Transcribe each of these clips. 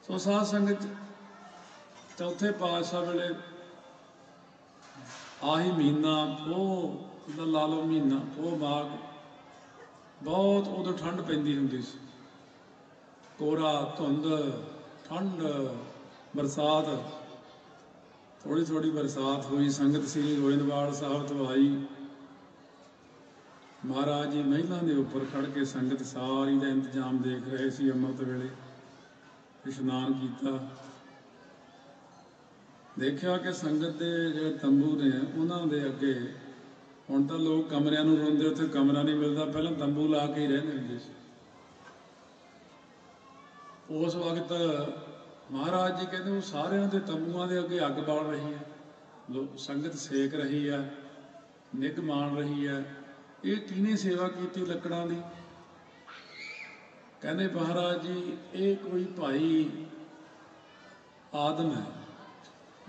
ਸੋ ਸਾਧ ਸੰਗਤ चौथे पातशाह वेले आही महीना पोह दा ला लो महीना पोह माघ बहुत उदों ठंड पैंदी हुंदी सी कोहरा धुंध ठंड बरसात थोड़ी थोड़ी बरसात हुई संगत श्री गोबिंदवाल साहब तो आई महाराज जी महिला के उपर खड़ के संगत सारी का इंतजाम देख रहे सी अमृत वेले इशनान किया देखा कि संगत के जो तंबू ने उन्होंने अगे हुण तो लोग कमरियां नूं रोंदे उत्थे कमरा नहीं मिलता पहले तंबू ला के ही रहंदे हुंदे सी उस वक्त महाराज जी कहते वो सारे के तंबूआं के अगे अग बाल रही है संगत सेक रही है निग मान रही है ये किने सेवा की लकड़ां दी कहते महाराज जी ये कोई भाई आदम है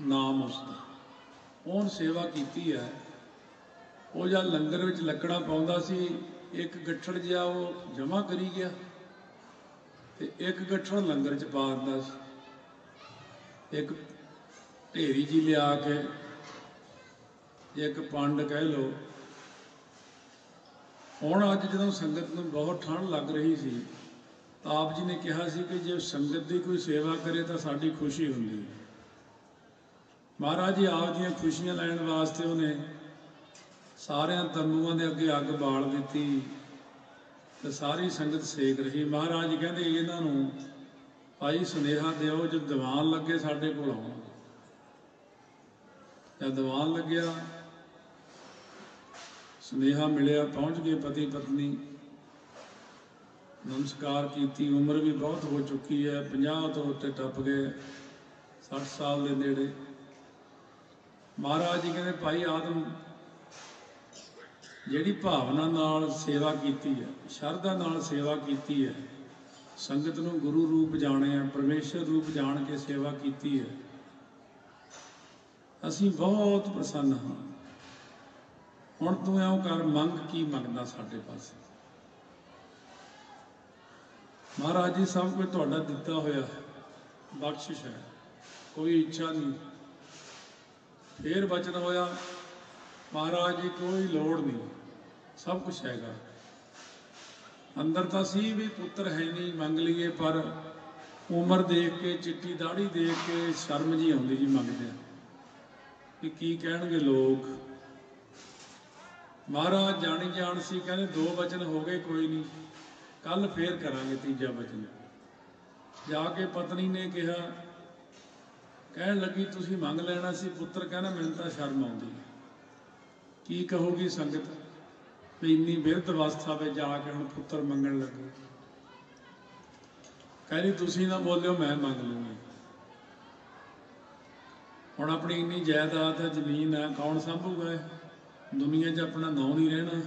नाम उसका उन्होंने सेवा की है वो जब लंगर में लकड़ा पाउंदा सी एक गठड़ जिहा वो जमा करी गया ते एक गठड़ लंगर च पा दिंदा सी एक ढेरी जी लिया के एक पंड कह लो हुण अज जदों संगत नूं बहुत ठंड लग रही सी तो आप जी ने कहा सी कि जे संगत की कोई सेवा करे तो साडी खुशी हुंदी है महाराज जी आप दी खुशियां लैण वास्ते उन्हें सारे तंबूआं के अगे अग बाल दी तो सारी संगत सेक रही महाराज जी कहते इन्हां नूं भाई सुनेहा दिओ जो दीवान लगे साडे कोल आउण जब दीवान लग्या सुनेहा मिलिया पहुँच गए पति पत्नी नमस्कार की उम्र भी बहुत हो चुकी है 50 तो उत्ते टप गए 60 साल के नेड़े महाराज जी कहते भाई आदम जिहड़ी भावना नाल सेवा की है शरधा नाल सेवा की है संगत नूं गुरु रूप जाणिया परमेश्वर रूप जान के सेवा की है असीं बहुत प्रसन्न हाँ हुण तूं इउं कर मंग की मंगदा साडे पासे महाराज जी सब कुछ तुहाडा दिता होया बख्शिश है कोई इच्छा नहीं फिर बचन होया महाराज जी कोई लोड़ नहीं सब कुछ हैगा अंदर तो सी भी पुत्र है नहीं मंग लीए पर उम्र देख के चिट्टी दाढ़ी देख के शर्म जी आउंदी जी मंगदे कि की कहणगे लोग महाराज जानी जान सी कहने 2 वचन हो गए कोई नहीं कल फिर करांगे 3जा वचन जाके पत्नी ने कहा कह लगी तुसी मंग लेना सी पुत्र कहना मैनूं तां शर्म आउंदी की कहोगी संगत भी इन्नी बिरध अवस्था में जाके हुण पुत्र मंगण लगी कहनी तुसी ना बोलियो मैं मंग लूँगी हुण अपनी इन्नी जायदाद है जमीन है कौन संभूगा दुनिया च अपना नाम नहीं रहना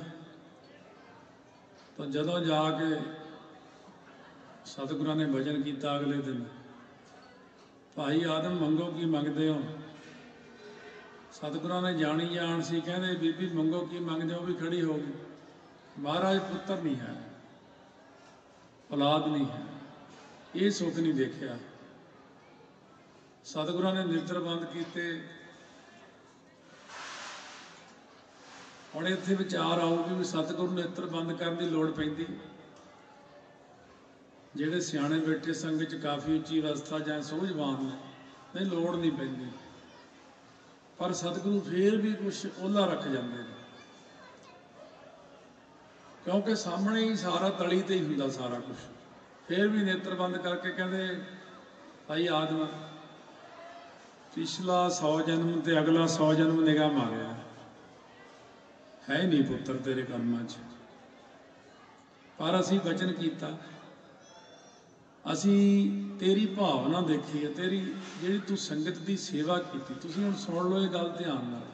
तो जदों जाके सतगुरां ने भजन किया अगले दिन भाई आदम मंगो की मंगते हो सतगुरां ने जानी जान सी कहते बीबी मंगो की मंगते हो भी खड़ी होगी महाराज पुत्र नहीं है औलाद नहीं है ये सुख नहीं देखा सतगुरां ने नेत्र बंद किए हुण इत्थे विचार आऊगी भी सतगुरु नेत्र बंद करने की लौड़ पैंदी ਜਿਹੜੇ सियाणे बैठे संगत काफ़ी उच्ची अवस्था जां सूझवान ने नहीं लोड़ नहीं पैंदी पर सतगुरु फिर भी कुछ ओला रख जाते हैं क्योंकि सामने ही सारा तली ते ही हुंदा सारा कुछ फिर भी नेत्र बंद करके कहते भाई आदम पिछला 100 जन्म ते अगला 100 जन्म निगाह मारिया है नहीं पुत्र तेरे कर्मां च पर असीं वचन कीता असी तेरी भावना देखी है तेरी जी तू संगत की सेवा की तुसीं हुण सुन लो ये गल ध्यान नाल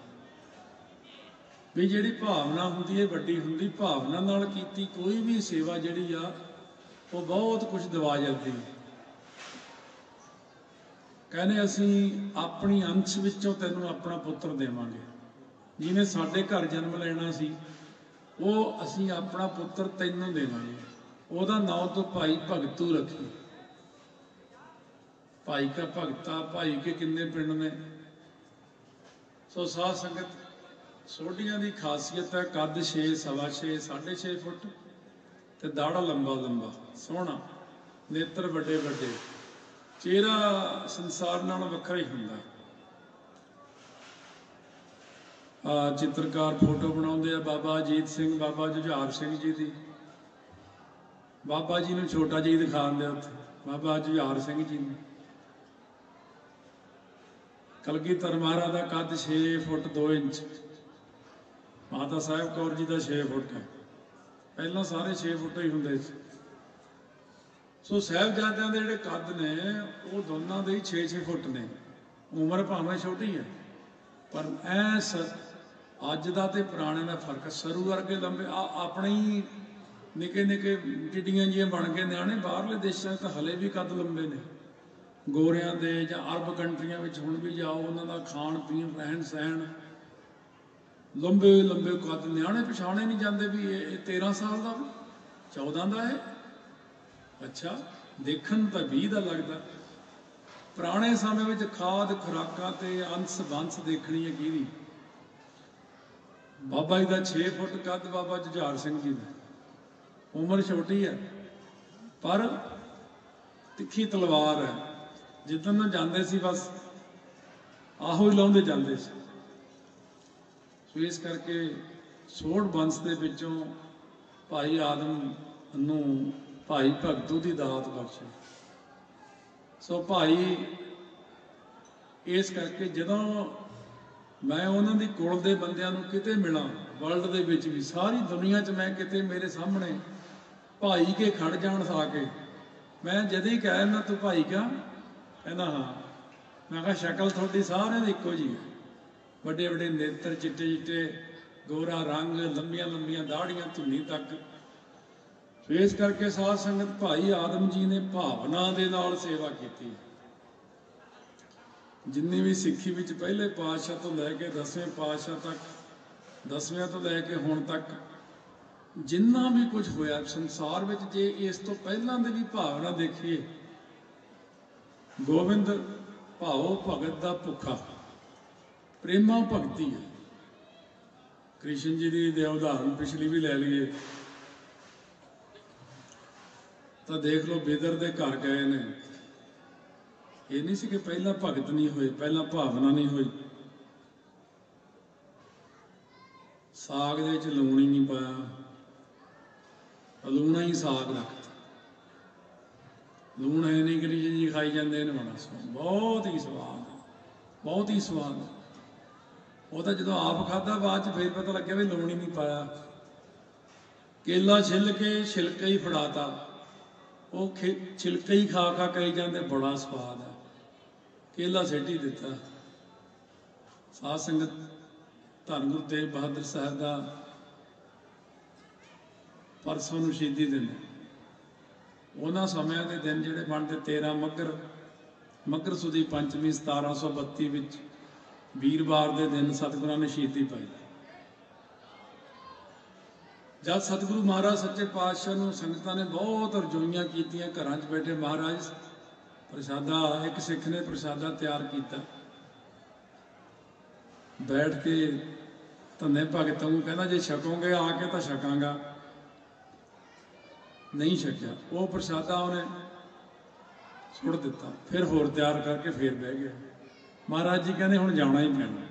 भी जी भावना होंदी है वड्डी होंदी भावना नाल कीती कोई भी सेवा जिहड़ी आ वो बहुत कुछ दवा जाती है कहने असी अपनी अंश विचों तैनूं अपना पुत्र देवांगे जिन्हें साडे घर जन्म लेना सी वो असी अपना पुत्र तैनूं देवांगे ਉਹਦਾ नाम तो भाई भगतू रखी भाई का भगता, भाई के किन्ने पिंड ने। सो साध संगत, सोढियां की खासियत है कद 6 सवा 6 6.5 फुट ते दाड़ा लंबा लंबा सोहना, नेत्र वड्डे वड्डे, चेहरा संसार नालों वखरा ही हुंदा। चित्रकार फोटो बनाउंदे आ बाबा अजीत सिंह, बाबा जुझार सिंह जी दी। बाबा जी नूं छोटा जी दिखाउंदे उत्थे, बाबा जुझार सिंह जी ने। कलगीधर महाराज का कद 6 फुट 2 इंच, माता साहिब कौर जी का 6 फुट है। पहला सारे 6 फुट ही होंगे। सो साहिबजादियां दे जिहड़े कद ने वो दोनों के ही 6-6 फुट ने। उम्र भावें छोटी है पर ऐस अज का तो पुराने का फर्क। सरू वर्गे लंबे अपने ही निके निके टिड्डियां जिहियां बन के न्याणे, बाहरले देशों तो हले भी कद लंबे ने। गोरियां दे जां अरब कंट्रियां विच हुण भी जाओ, उन्हां दा खाण पीण रहन सहन, लंबे लंबे कद, न्याणे पछाणे नहीं जाते भी ये 13 साल का 14 का है। अच्छा, देखण तो 20 का लगता। पुराने समय में खाद खुराकां ते अंस बंस देखनी है किहदी। बाबा जी का 6 फुट कद, बाबा जुझार सिंह जी का। उम्र छोटी है पर तिखी तलवार है। जिदन न जाते सी बस आहो ही लाउंदे जाते सी। सो इस करके सोढ़ वंश के विचों भाई आदम नूं भाई भगतू की दात बख्शी। सो भाई इस करके जदों मैं उन्हां दी कुल दे बंदियां नूं किते मिलां, वर्ल्ड दे विच भी सारी दुनिया च मैं किते मेरे सामने भाई के खड़ जाण आके, मैं जद ही कह ना तू भाई का, कहना हाँ। मैं कहा शक्ल थोड़ी सारे दी इक्को जी है, बड़े बड़े नेत्र, चिट्टे चिट्टे, गोरा रंग, लंबिया लंबिया दाड़ियां धुनी तक। इस करके साध संगत भाई आदम जी ने भावना दे नाल सेवा की। जिन्नी भी सिੱਖੀ विच पहले पातशाह तो लैके 10वें पातशाह तक, 10वें तो लैके हुण तक जिन्ना भी कुछ होया संसार में, जे इस तो पहलां दी भी भावना देखिए, गोविंद भाओ भगत दा भुखा, प्रेमा भगती है। कृष्ण जी की उदाहरण पिछली भी लै लीए तो देख लो, बिदर दे घर गए ने, ये नहीं सी कि पहला भगत नहीं हुए, पहला भावना नहीं हुई। साग दे विच लूण ही नहीं पाया, लूणा ही साग रखता। लूण है नहीं, कृष्ण जी खाई जाते हैं, बड़ा स्वाद, बहुत ही स्वाद, बहुत ही स्वाद। वो तो जो आप खादा बाद फिर पता लगे भी लूण ही नहीं पाया। केला छिल के छिलका ही फड़ाता, वो छिलका ही खा खा कही जाते बड़ा स्वाद है, केला सिट ही दिता। साध संगत धन गुरु तेग बहादुर साहब का परसों नूं शहीदी दिन, उन्होंने समय के दिन जोड़े बनते 13 मगर, मगर सुदी पंचमी 1732 विच वीरवार के दिन सतगुरां ने शहीदी पाई। जब सतगुरु महाराज सच्चे पातशाह नूं संगतां ने बहुत रजोइयां कीतियां, घरां 'च बैठे महाराज प्रसादा, एक सिख ने प्रसादा तैयार किया, बैठ के धन्ने भगतों को कहना जे छकोगे आके तो छकांगा, नहीं छकिया। वो प्रसादा उन्हें सुट दिता, फिर होर तैयार करके फिर बह गया। महाराज जी कहते हुण जाना ही पैना।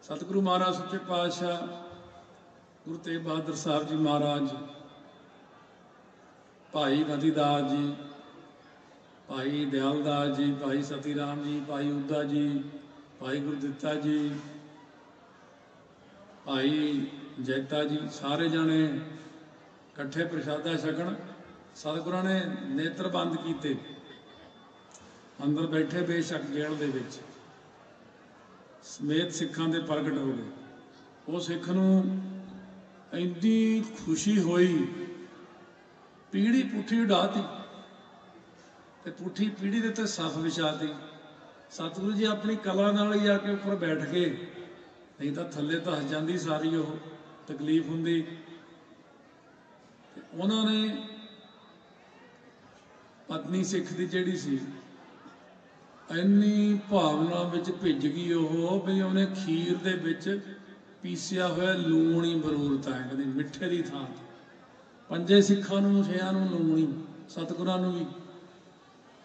सतगुरु महाराज सच्चे पातशाह गुरु तेग बहादुर साहब जी महाराज, भाई मतीदास जी, भाई दयालदास जी, भाई सतीराम जी, भाई उद्दा जी, भाई गुरदित्ता जी, भाई जैता जी, सारे जने कट्ठे प्रसादा छकण। सतगुरां ने नेत्र बंद किए, अंदर बैठे बेशक जेल दे विच समेत सिखां दे प्रगट हो गए। वो सिख नूं इन्नी खुशी हुई, पीढ़ी पुठी उडाती ते पुठी पीढ़ी दे ते सफ विछाती। सतगुरु जी अपनी कला नाल ही आके उपर बैठ गए, नहीं तो थले धस जाती सारी, वो तकलीफ हुंदी। उन्होंने पत्नी सिख की जिहड़ी सी ਇੰਨੀ ਭਾਵਨਾ ਵਿੱਚ ਭਿੱਜ ਗਈ ਉਹ ਵੀ ਉਹਨੇ ਖੀਰ ਦੇ ਵਿੱਚ ਪੀਸਿਆ ਹੋਇਆ ਲੂਣ ਹੀ ਬਰੂਰਤਾ ਹੈ, ਕਹਿੰਦੇ ਮਿੱਠੇ ਦੀ ਥਾਂ। ਪੰਜੇ ਸਿੱਖਾਂ ਨੂੰ, ਛਿਆਂ ਨੂੰ ਲੂਣ ਹੀ, ਸਤਿਗੁਰਾਂ ਨੂੰ ਵੀ।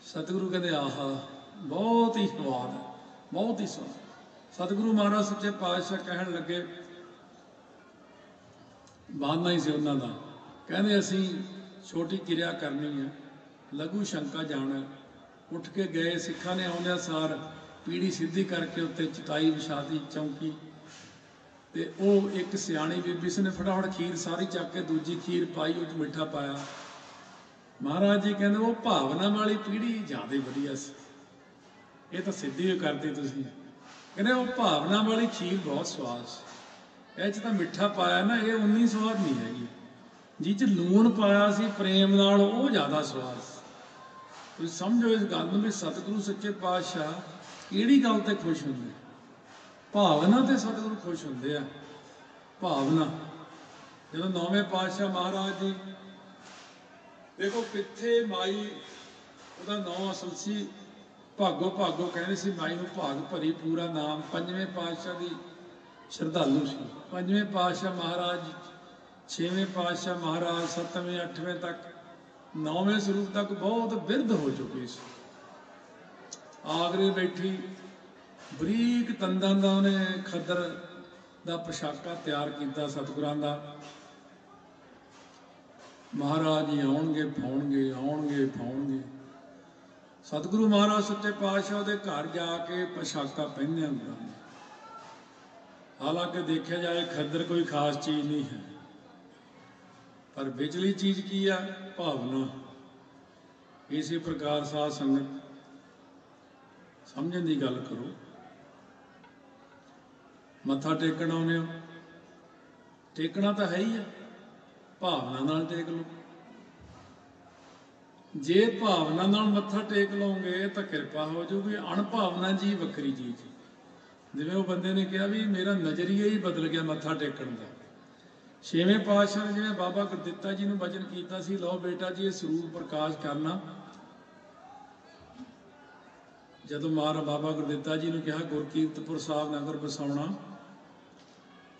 ਸਤਿਗੁਰੂ ਕਹਿੰਦੇ ਆਹਾ ਬਹੁਤ ਹੀ ਸਵਾਦ ਹੈ, ਬਹੁਤ ਹੀ ਸਵਾਦ। ਸਤਿਗੁਰੂ ਮਹਾਰਾਜ ਸੱਚੇ ਪਾਤਸ਼ਾਹ ਕਹਿਣ ਲੱਗੇ, ਬਾਨਾ ਹੀ ਸੀ ਉਹਨਾਂ ਦਾ, ਕਹਿੰਦੇ ਅਸੀਂ ਛੋਟੀ ਕਿਰਿਆ ਕਰਨੀ ਹੈ, ਲਘੂ ਸ਼ੰਕਾ ਜਾਣਾ। ਉੱਠ ਕੇ ਗਏ, ਸਿੱਖਾਂ ਨੇ ਆਉਂਦਿਆਂ ਸਾਰ ਪੀੜੀ ਸਿੱਧੀ ਕਰਕੇ ਉੱਤੇ ਚਟਾਈ ਵਿਛਾਤੀ, ਚੌਂਕੀ, ਤੇ ਉਹ ਇੱਕ ਸਿਆਣੀ ਬੀਬੀ ਸੀ ਨੇ ਫਟਾਫਟ ਖੀਰ ਸਾਰੀ ਚੱਕ ਕੇ ਦੂਜੀ ਖੀਰ ਪਾਈ, ਉਹ 'ਚ ਮਿੱਠਾ ਪਾਇਆ। ਮਹਾਰਾਜ ਜੀ ਕਹਿੰਦੇ ਉਹ ਭਾਵਨਾ ਵਾਲੀ ਪੀੜੀ ਜ਼ਿਆਦਾ ਵਧੀਆ ਸੀ, ਇਹ ਤਾਂ ਸਿੱਧੀ ਹੋ ਕਰਦੀ ਤੁਸੀਂ। ਕਹਿੰਦੇ ਉਹ ਭਾਵਨਾ ਵਾਲੀ ਖੀਰ ਬਹੁਤ ਸਵਾਦ ਸੀ, ਇਹ 'ਚ ਤਾਂ ਮਿੱਠਾ ਪਾਇਆ ਨਾ, ਇਹ ਉਨੀ ਸਵਾਦ ਨਹੀਂ ਹੈਗੀ। ਜਿਹ 'ਚ ਲੂਣ ਪਾਇਆ ਸੀ ਪ੍ਰੇਮ ਨਾਲ, ਉਹ ਜ਼ਿਆਦਾ ਸਵਾਦ ਸੀ। ਤੁਸੀਂ ਸਮਝੋ ਇਸ ਗੱਲ ਨੂੰ ਵੀ ਸਤਿਗੁਰੂ ਸੱਚੇ ਪਾਤਸ਼ਾਹ ਕਿਹੜੀ ਗੱਲ ਤੇ ਖੁਸ਼ ਹੁੰਦੇ? ਭਾਵਨਾ ਤੇ ਸਤਿਗੁਰੂ ਖੁਸ਼ ਹੁੰਦੇ ਆ। ਭਾਵਨਾ ਜਦੋਂ ਨੌਵੇਂ ਪਾਤਸ਼ਾਹ ਮਹਾਰਾਜ ਜੀ, ਦੇਖੋ ਕਿੱਥੇ ਮਾਈ, ਉਹਦਾ ਨਾਂ ਅਸਲ ਸੀ ਭਾਗੋ, ਭਾਗੋ ਕਹਿੰਦੇ ਸੀ ਮਾਈ ਨੂੰ, ਭਾਗ ਭਰੀ ਪੂਰਾ ਨਾਮ। ਪੰਜਵੇਂ ਪਾਤਸ਼ਾਹ ਦੀ ਸ਼ਰਧਾਲੂ ਸੀ। ਪੰਜਵੇਂ ਪਾਤਸ਼ਾਹ ਮਹਾਰਾਜ, ਛੇਵੇਂ ਪਾਤਸ਼ਾਹ ਮਹਾਰਾਜ, ਸੱਤਵੇਂ ਅੱਠਵੇਂ ਤੱਕ, ਨੌਵੇਂ ਸਰੂਪ ਤੱਕ ਬਹੁਤ ਬਿਰਧ ਹੋ ਚੁੱਕੇ ਸੀ। ਆਗਰੇ ਬੈਠੀ ਬਰੀਕ ਤੰਦਾਂ ਦਾ ਉਹਨੇ ਖੱਦਰ ਦਾ ਪੋਸ਼ਾਕਾ ਤਿਆਰ ਕੀਤਾ ਸਤਿਗੁਰਾਂ ਦਾ। ਮਹਾਰਾਜ ਜੀ ਆਉਣਗੇ ਫਾਉਣਗੇ, ਆਉਣਗੇ ਫਾਉਣਗੇ। ਸਤਿਗੁਰੂ ਮਹਾਰਾਜ ਸੱਚੇ ਪਾਤਸ਼ਾਹ ਦੇ ਘਰ ਜਾ ਕੇ ਪੋਸ਼ਾਕਾ ਪਹਿਨਿਆ ਹੁੰਦਾ। ਹਾਲਾਂਕਿ ਦੇਖਿਆ ਜਾਏ ਖੱਦਰ ਕੋਈ ਖਾਸ ਚੀਜ਼ ਨਹੀਂ ਹੈ, ਪਰ ਵਿਚਲੀ ਚੀਜ਼ ਕੀ ਆ? ਭਾਵਨਾ। ਇਸੇ ਪ੍ਰਕਾਰ ਸਾਧ ਸੰਗਤ ਸਮਝਣ ਦੀ ਗੱਲ ਕਰੋ। ਮੱਥਾ ਟੇਕਣ ਆਉਂਦੇ ਹੋ, ਟੇਕਣਾ ਤਾਂ ਹੈ ਹੀ ਆ, ਭਾਵਨਾ ਨਾਲ ਟੇਕ ਲਓ। ਜੇ ਭਾਵਨਾ ਨਾਲ ਮੱਥਾ ਟੇਕ ਲਓਗੇ ਤਾਂ ਕਿਰਪਾ ਹੋ ਜਾਊਗੀ। ਅਣਭਾਵਨਾ ਜੀ ਵੱਖਰੀ ਚੀਜ਼। ਜਿਵੇਂ ਉਹ ਬੰਦੇ ਨੇ ਕਿਹਾ ਵੀ ਮੇਰਾ ਨਜ਼ਰੀਆ ਹੀ ਬਦਲ ਗਿਆ ਮੱਥਾ ਟੇਕਣ ਦਾ। ਛੇਵੇਂ ਪਾਤਸ਼ਾਹ ਨੇ ਜਿਵੇਂ ਬਾਬਾ ਗੁਰਦਿੱਤਾ ਜੀ ਨੂੰ ਵਚਨ ਕੀਤਾ ਸੀ, ਲਓ ਬੇਟਾ ਜੀ ਇਹ ਸਰੂਪ ਪ੍ਰਕਾਸ਼ ਕਰਨਾ। ਜਦੋਂ ਬਾਬਾ ਗੁਰਦਿੱਤਾ ਜੀ ਨੂੰ ਕਿਹਾ ਗੁਰਕੀਰਤਪੁਰ ਸਾਹਿਬ ਨਗਰ ਵਸਾਉਣਾ,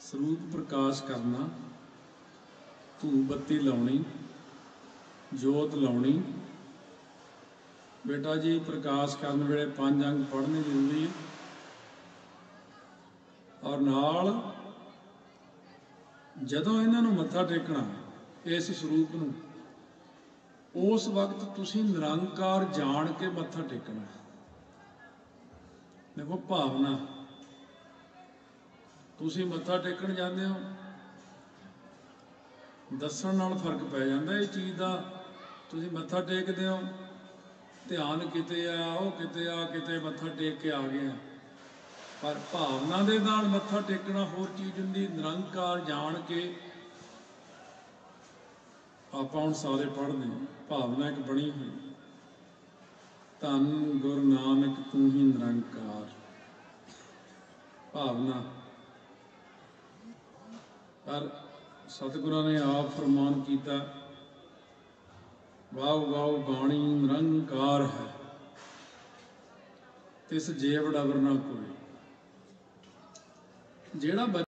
ਸਰੂਪ ਪ੍ਰਕਾਸ਼ ਕਰਨਾ, ਧੂਪ ਬੱਤੀ ਲਾਉਣੀ, ਜੋਤ ਲਾਉਣੀ। ਬੇਟਾ ਜੀ ਪ੍ਰਕਾਸ਼ ਕਰਨ ਵੇਲੇ 5 ਅੰਗ ਪੜ੍ਹਨੇ ਜ਼ਰੂਰੀ ਹੈ, ਔਰ ਨਾਲ ਜਦੋਂ ਇਹਨਾਂ ਨੂੰ ਮੱਥਾ ਟੇਕਣਾ ਇਸ ਸਰੂਪ ਨੂੰ, ਉਸ ਵਕਤ ਤੁਸੀਂ ਨਿਰੰਕਾਰ ਜਾਣ ਕੇ ਮੱਥਾ ਟੇਕਣਾ। ਦੇਖੋ ਭਾਵਨਾ, ਤੁਸੀਂ ਮੱਥਾ ਟੇਕਣ ਜਾਂਦੇ ਹੋ, ਦੱਸਣ ਨਾਲ ਫਰਕ ਪੈ ਜਾਂਦਾ ਇਹ ਚੀਜ਼ ਦਾ। ਤੁਸੀਂ ਮੱਥਾ ਟੇਕਦੇ ਹੋ, ਧਿਆਨ ਕਿਤੇ ਆ, ਉਹ ਕਿਤੇ ਆ, ਕਿਤੇ ਮੱਥਾ ਟੇਕ ਕੇ ਆ ਗਏ ਆ। ਪਰ ਭਾਵਨਾ ਦੇ ਨਾਲ ਮੱਥਾ ਟੇਕਣਾ ਹੋਰ ਚੀਜ਼ ਹੁੰਦੀ। ਨਿਰੰਕਾਰ ਜਾਣ ਕੇ ਆਪਾਂ ਹੁਣ ਸਾਰੇ ਪੜ੍ਹਦੇ ਹਾਂ, ਭਾਵਨਾ ਇੱਕ ਬਣੀ ਹੋਈ, ਧੰਨ ਗੁਰੂ ਨਾਨਕ ਤੂੰ ਹੀ ਨਿਰੰਕਾਰ। ਭਾਵਨਾ। ਪਰ ਸਤਿਗੁਰਾਂ ਨੇ ਆਪ ਫਰਮਾਨ ਕੀਤਾ, ਵਾਉ ਵਾਉ ਬਾਣੀ ਨਿਰੰਕਾਰ ਹੈ, ਤਿਸ ਜੇਵ ਡਬਰ ਨਾ ਕੋਈ। ਜਿਹੜਾ